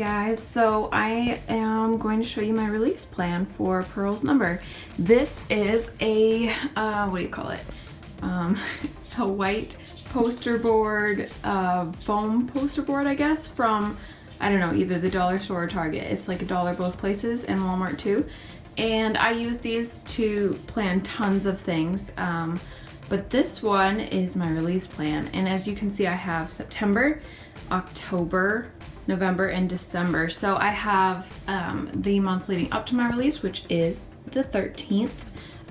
guys, so I am going to show you my release plan for Pearl's Number. This is a, what do you call it? A white poster board, foam poster board, I guess, from, I don't know, either the dollar store or Target. It's like $1 both places, and Walmart too. And I use these to plan tons of things, but this one is my release plan. And as you can see, I have September, October, November, and December. So I have the months leading up to my release, which is the 13th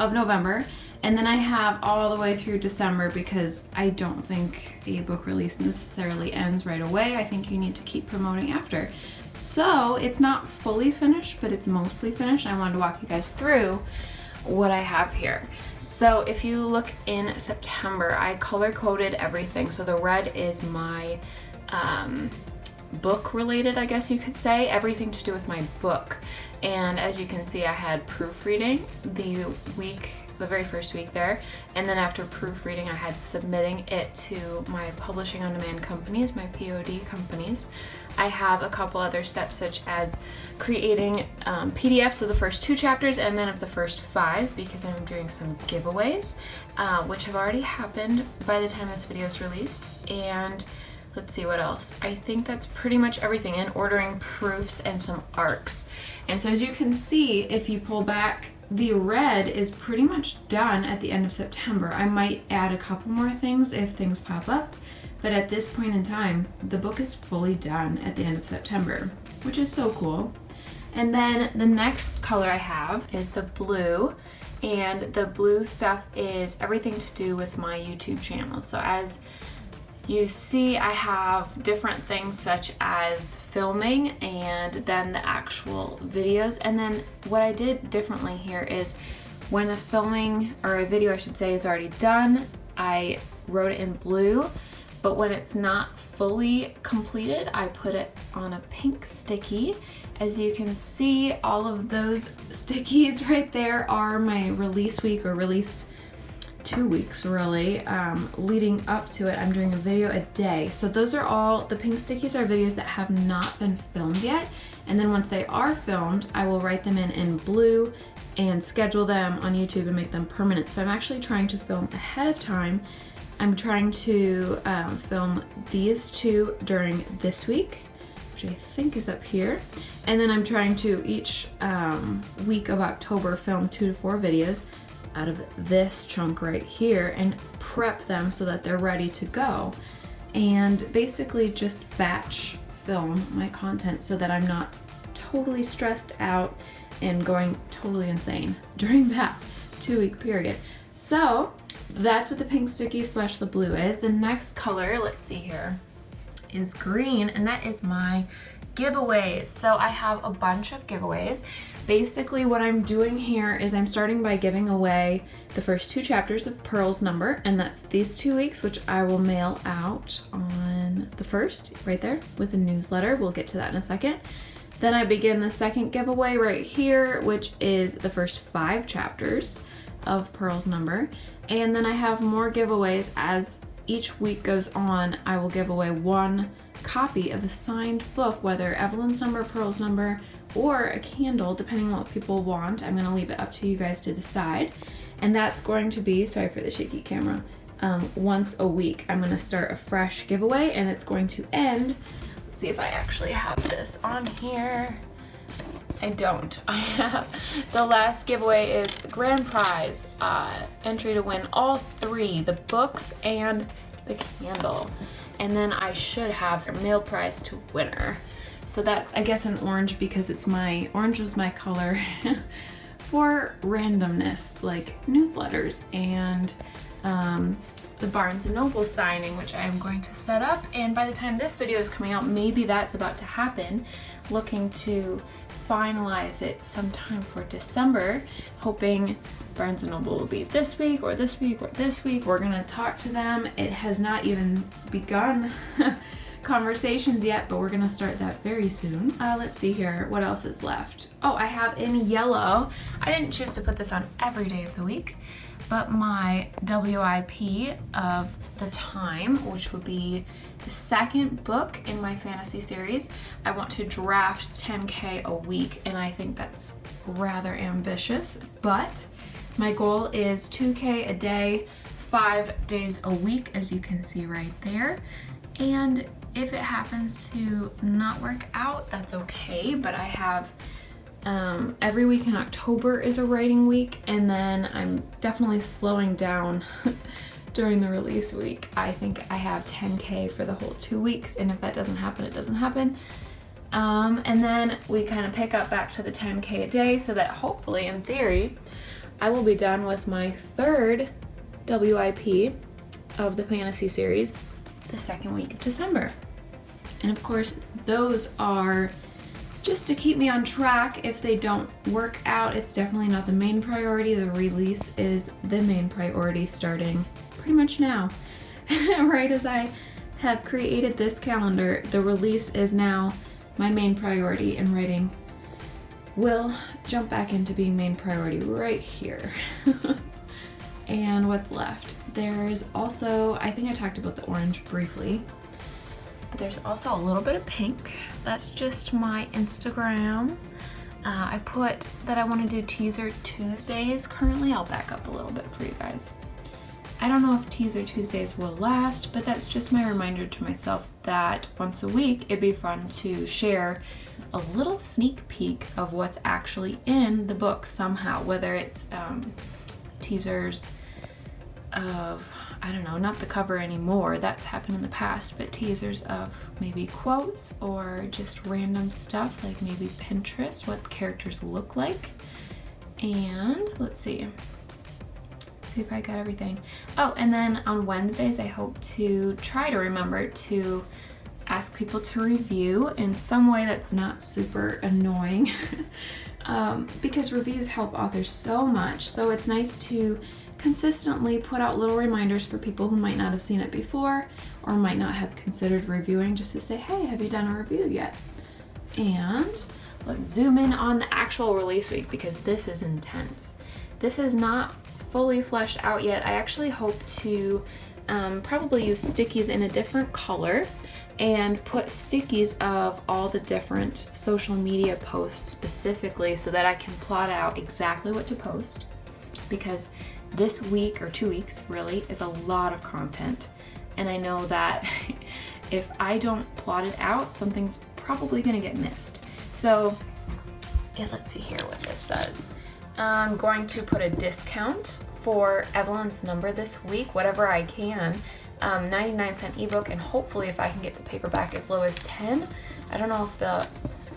of November. And then I have all the way through December because I don't think a book release necessarily ends right away. I think you need to keep promoting after. So it's not fully finished, but it's mostly finished. I wanted to walk you guys through what I have here. So if you look in September, I color coded everything. So the red is my book related, I guess you could say, everything to do with my book. And as you can see, I had proofreading the very first week there, and then after proofreading I had submitting it to my publishing on demand companies, my POD companies. I have a couple other steps such as creating PDFs of the first 2 chapters and then of the first 5 because I'm doing some giveaways which have already happened by the time this video is released. And let's see what else. I think that's pretty much everything, and ordering proofs and some arcs. And so as you can see, if you pull back, the red is pretty much done at the end of September. I might add a couple more things if things pop up, but at this point in time, the book is fully done at the end of September, which is so cool. And then the next color I have is the blue, and the blue stuff is everything to do with my YouTube channel. So as you see, I have different things such as filming and then the actual videos. And then what I did differently here is when the filming, or a video I should say, is already done, I wrote it in blue, but when it's not fully completed, I put it on a pink sticky. As you can see, all of those stickies right there are my release week, or release 2 weeks really, leading up to it. I'm doing a video a day. So those are all, the pink stickies are videos that have not been filmed yet. And then once they are filmed, I will write them in blue and schedule them on YouTube and make them permanent. So I'm actually trying to film ahead of time. I'm trying to film these 2 during this week, which I think is up here. And then I'm trying to each week of October film 2 to 4 videos out of this chunk right here and prep them so that they're ready to go, and basically just batch film my content so that I'm not totally stressed out and going totally insane during that 2-week period. So that's what the pink sticky slash the blue is. The next color, let's see here, is green, and that is my giveaways. So I have a bunch of giveaways. Basically what I'm doing here is I'm starting by giving away the first 2 chapters of Pearl's Number, and that's these 2 weeks, which I will mail out on the 1st, right there, with a newsletter. We'll get to that in a second. Then I begin the second giveaway right here, which is the first 5 chapters of Pearl's Number. And then I have more giveaways as each week goes on. I will give away 1 copy of a signed book, whether Evelyn's Number, Pearl's Number, or a candle, depending on what people want. I'm gonna leave it up to you guys to decide. And that's going to be, sorry for the shaky camera, once a week. I'm gonna start a fresh giveaway, and it's going to end, let's see if I actually have this on here. I don't. I have, the last giveaway is the grand prize, entry to win all 3, the books and the candle. And then I should have a mail prize to winner. So that's, I guess, an orange because it's orange was my color for randomness, like newsletters and the Barnes & Noble signing, which I am going to set up. And by the time this video is coming out, maybe that's about to happen. Looking to finalize it sometime for December, hoping Barnes & Noble will be this week or this week or this week. We're gonna talk to them. It has not even begun conversations yet, but we're gonna start that very soon. Let's see here, what else is left? Oh, I have in yellow. I didn't choose to put this on every day of the week, but my WIP of the time, which would be the second book in my fantasy series. I want to draft 10K a week, and I think that's rather ambitious, but my goal is 2K a day, 5 days a week, as you can see right there. And if it happens to not work out, that's okay, but I have every week in October is a writing week, and then I'm definitely slowing down during the release week. I think I have 10K for the whole 2 weeks, and if that doesn't happen, it doesn't happen. And then we kind of pick up back to the 10K a day, so that hopefully, in theory, I will be done with my third WIP of the fantasy series the second week of December. And of course, those are just to keep me on track. If they don't work out, it's definitely not the main priority. The release is the main priority starting pretty much now. Right as I have created this calendar, the release is now my main priority, and writing will jump back into being main priority right here. And what's left? There's also, I think I talked about the orange briefly, but there's also a little bit of pink. That's just my Instagram. I put that I want to do Teaser Tuesdays currently. I'll back up a little bit for you guys. I don't know if Teaser Tuesdays will last, but that's just my reminder to myself that once a week it'd be fun to share a little sneak peek of what's actually in the book somehow, whether it's teasers of, I don't know, not the cover anymore, that's happened in the past, but teasers of maybe quotes or just random stuff, like maybe Pinterest, what the characters look like. And let's see if I got everything. Oh, and then on Wednesdays I hope to try to remember to ask people to review in some way that's not super annoying. Because reviews help authors so much, so it's nice to consistently put out little reminders for people who might not have seen it before or might not have considered reviewing, just to say, hey, have you done a review yet? And let's zoom in on the actual release week, because this is intense. This is not fully fleshed out yet. I actually hope to probably use stickies in a different color and put stickies of all the different social media posts specifically, so that I can plot out exactly what to post, because this week, or 2 weeks really, is a lot of content, and I know that if I don't plot it out, something's probably gonna get missed. So yeah, let's see here what this says. I'm going to put a discount for Evelyn's Number this week, whatever I can. 99-cent ebook, and hopefully if I can get the paperback as low as 10. I don't know if the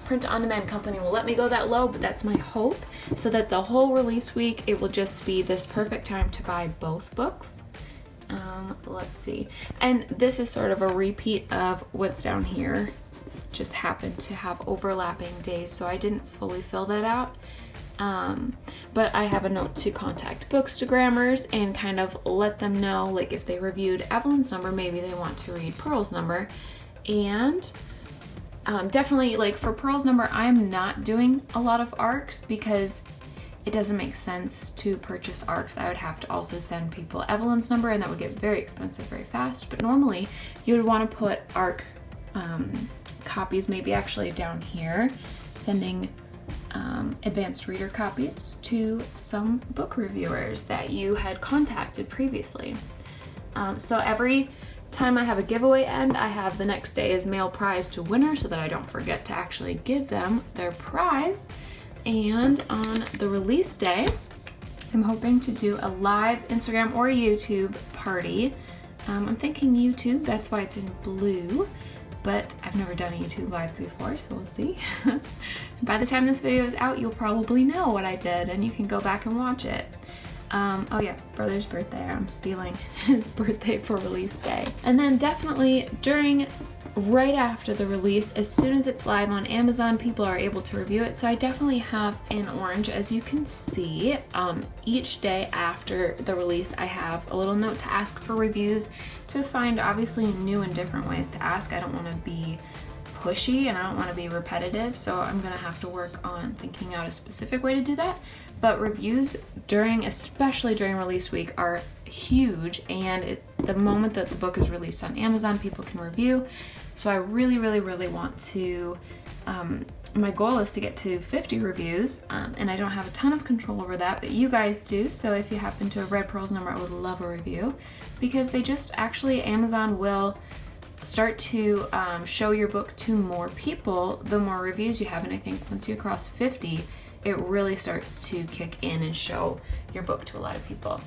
print-on-demand company will let me go that low, but that's my hope, so that the whole release week it will just be this perfect time to buy both books. Let's see, and this is sort of a repeat of what's down here, just happened to have overlapping days, so I didn't fully fill that out. But I have a note to contact Bookstagrammers and kind of let them know, like, if they reviewed Evelyn's Number, maybe they want to read Pearl's Number. And definitely, like, for Pearl's Number, I'm not doing a lot of arcs because it doesn't make sense to purchase arcs. I would have to also send people Evelyn's Number, and that would get very expensive very fast. But normally you would want to put arc copies maybe actually down here, sending advanced reader copies to some book reviewers that you had contacted previously. So every time I have a giveaway end, I have the next day as mail prize to winner, so that I don't forget to actually give them their prize. And on the release day, I'm hoping to do a live Instagram or YouTube party. I'm thinking YouTube, that's why it's in blue, but I've never done a YouTube live before, so we'll see. By the time this video is out, you'll probably know what I did, and you can go back and watch it. Oh yeah, brother's birthday. I'm stealing his birthday for release day. And then definitely right after the release, as soon as it's live on Amazon, people are able to review it. So I definitely have an orange, as you can see. Each day after the release, I have a little note to ask for reviews, to find obviously new and different ways to ask. I don't want to be pushy and I don't want to be repetitive, so I'm gonna have to work on thinking out a specific way to do that. But reviews especially during release week, are huge, and the moment that the book is released on Amazon, people can review. So I really, really, really want to, my goal is to get to 50 reviews, and I don't have a ton of control over that, but you guys do. So if you happen to have read Pearl's number, I would love a review, because they just actually, Amazon will start to show your book to more people the more reviews you have. And I think once you cross 50, it really starts to kick in and show your book to a lot of people.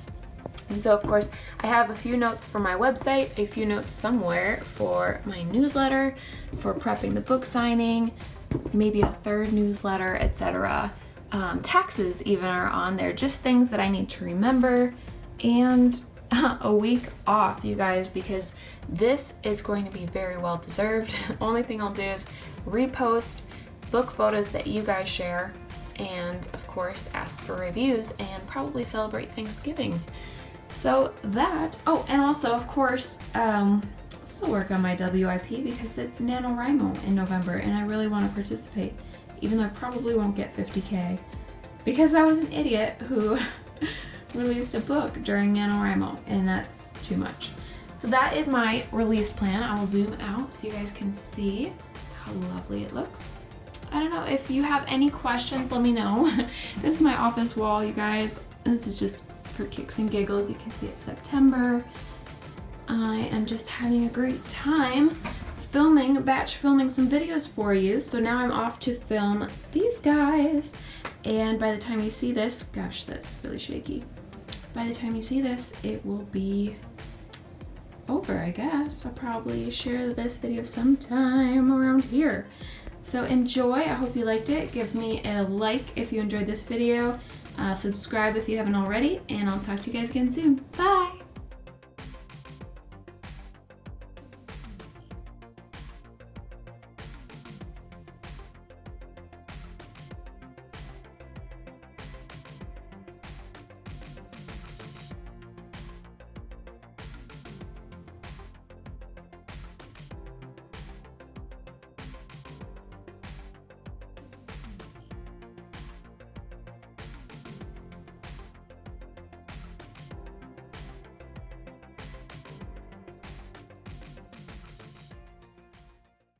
And so, of course, I have a few notes for my website, a few notes somewhere for my newsletter, for prepping the book signing, maybe a third newsletter, etc. Taxes even are on there, just things that I need to remember, and a week off, you guys, because this is going to be very well deserved. Only thing I'll do is repost book photos that you guys share, and of course ask for reviews, and probably celebrate Thanksgiving. So that, oh, and also of course still work on my WIP, because it's NaNoWriMo in November and I really want to participate, even though I probably won't get 50K because I was an idiot who released a book during NaNoWriMo, and that's too much. So that is my release plan. I will zoom out so you guys can see how lovely it looks. I don't know, if you have any questions, let me know. This is my office wall, you guys. This is just for kicks and giggles. You can see it's September. I am just having a great time batch filming some videos for you. So now I'm off to film these guys. And by the time you see this, gosh, that's really shaky. By the time you see this, it will be over, I guess. I'll probably share this video sometime around here. So enjoy, I hope you liked it. Give me a like if you enjoyed this video. Subscribe if you haven't already, and I'll talk to you guys again soon. Bye!